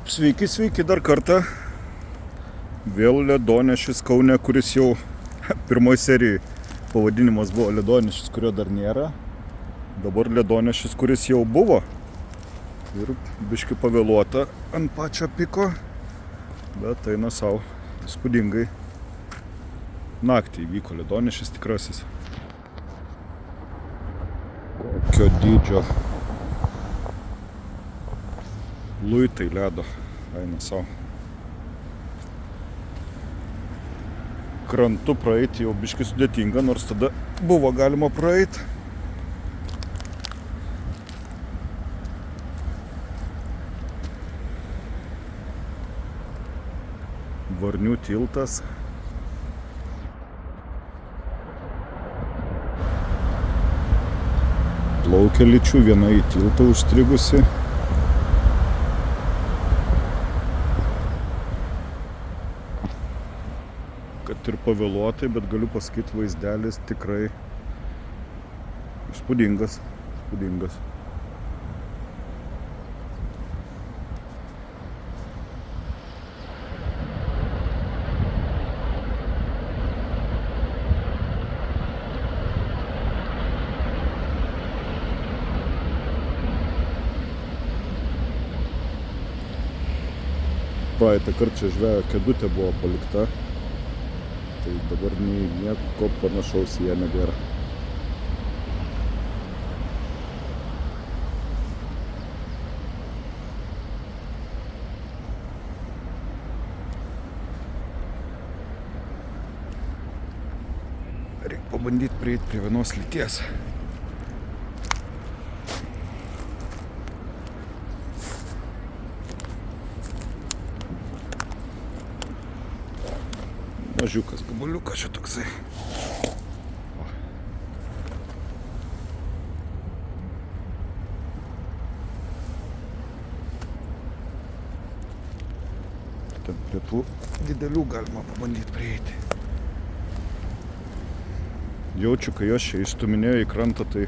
Sveiki, sveiki dar kartą. Vėl ledonešis Kaune, kuris jau pirmoji serijai pavadinimas buvo ledonešis, kurio dar nėra. Dabar ledonešis, kuris jau buvo. Ir biški pavėluota ant pačio piko, bet eina savo įspūdingai. Naktį įvyko ledonešis tikrasis. Kokio dydžio luitai ledo eina savo. Krantu praeiti jau biški sudėtinga, nors tada buvo galima praeiti. Varnių tiltas. Plaukia lyčių, viena į tiltą užstrigusi. Kad ir pavėluotai, bet galiu pasakyti, vaizdelis tikrai įspūdingas. Praeitą kartą čia žvejo kėdutė buvo palikta. Tai dabar nieko panašaus į ją nebėra. Reikia pabandyti prieiti prie vienos lyties. Mažiukas gabaliukas čia toksai. Ten prie tų didelių galima pabandyti prieiti. Jaučiu, kai aš čia išstuminėjau į krantą, tai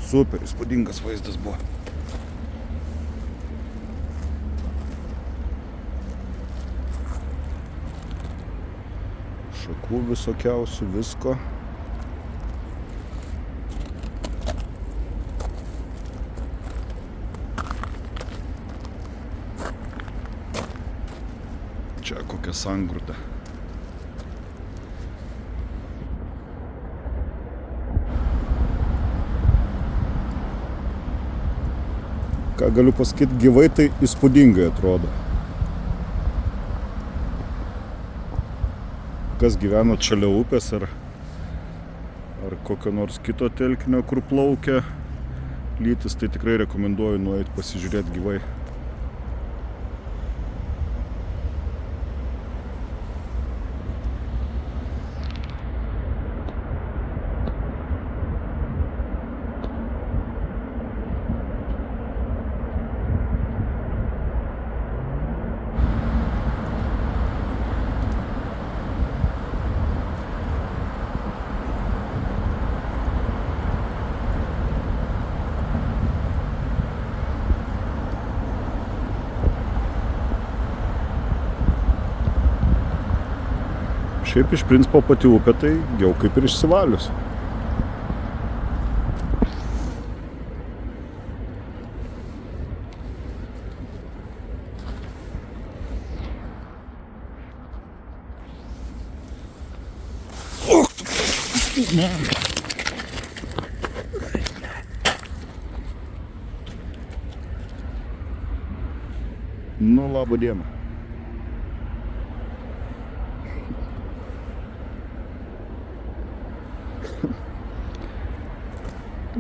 super įspūdingas vaizdas buvo. Šakų visokiausių, visko. Čia kokia sangrūda. Ką galiu pasakyti, gyvai tai įspūdingai atrodo. Kas gyvena šalia upės ar kokio nors kito telkinio, kur plaukia lytis, tai tikrai rekomenduoju nueiti pasižiūrėti gyvai. Šiaip iš principo pati upė tai jau kaip ir išsivalius. Nu, labą dieną.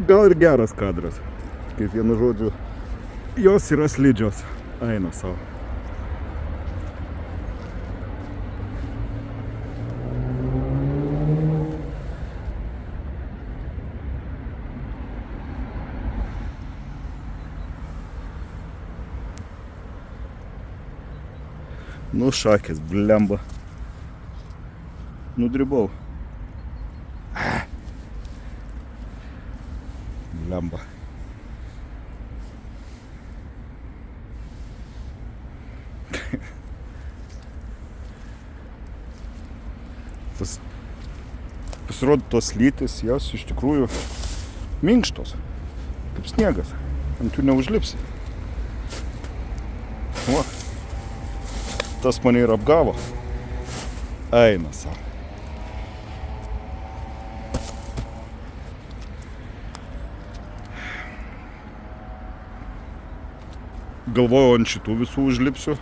Gal ir geras kadras, kaip vienu žodžiu, jos yra slidžios, eina savo. Nu šakės, blemba. Nudribau. Blemba. Pasirodo, tos lytis, jos iš tikrųjų minkštos, kaip sniegas, ant jų neužlipsi. O, tas mane ir apgavo. Eina savo. Galvojau, ant šitų visų užlipsiu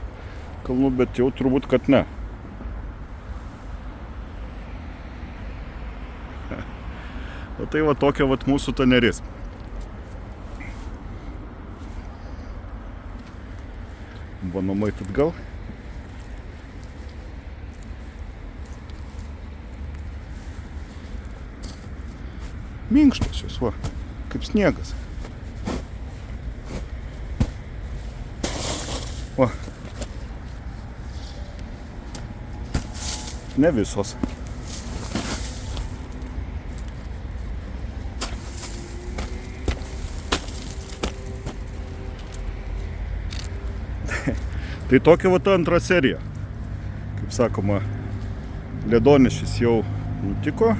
kalnų, bet jau turbūt, kad ne. O tai va tokia vat mūsų ta neris. Bandom eit atgal. Minkštos jos, va, kaip sniegas. Va. Ne visos. Tai tokia va ta antra serija. Kaip sakoma, ledonešis jau nutiko.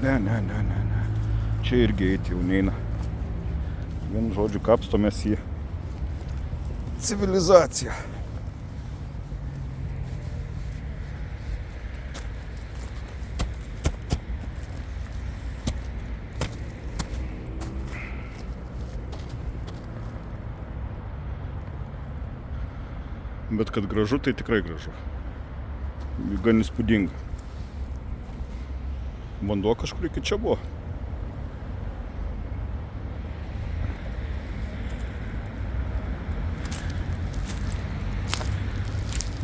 Ne. Čia irgi eiti jau neina. Vienu žodžiu, kapstomės į civilizaciją. Bet kad gražu, tai tikrai gražu. Gan įspūdinga. Vanduo kažkur iki čia buvo.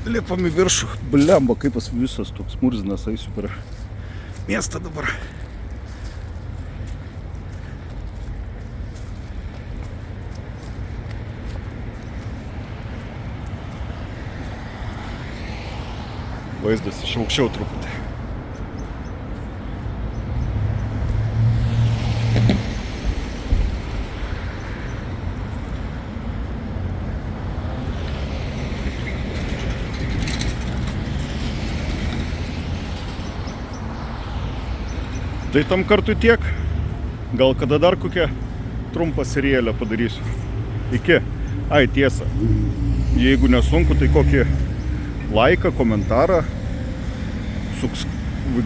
Lipam į viršų. Blemba, kaip pas visas toks murzinas, eisiu per miestą dabar. Vaizdas iš aukščiau truputį. Tai tam kartui tiek. Gal kada dar kokią trumpą serialę padarysiu. Iki. Ai, tiesa. Jeigu nesunku, tai kokį laiką, komentarą,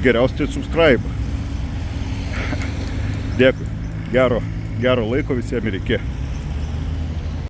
geriausiai subscribe. Dėkui. Gero laiko visiems ir iki.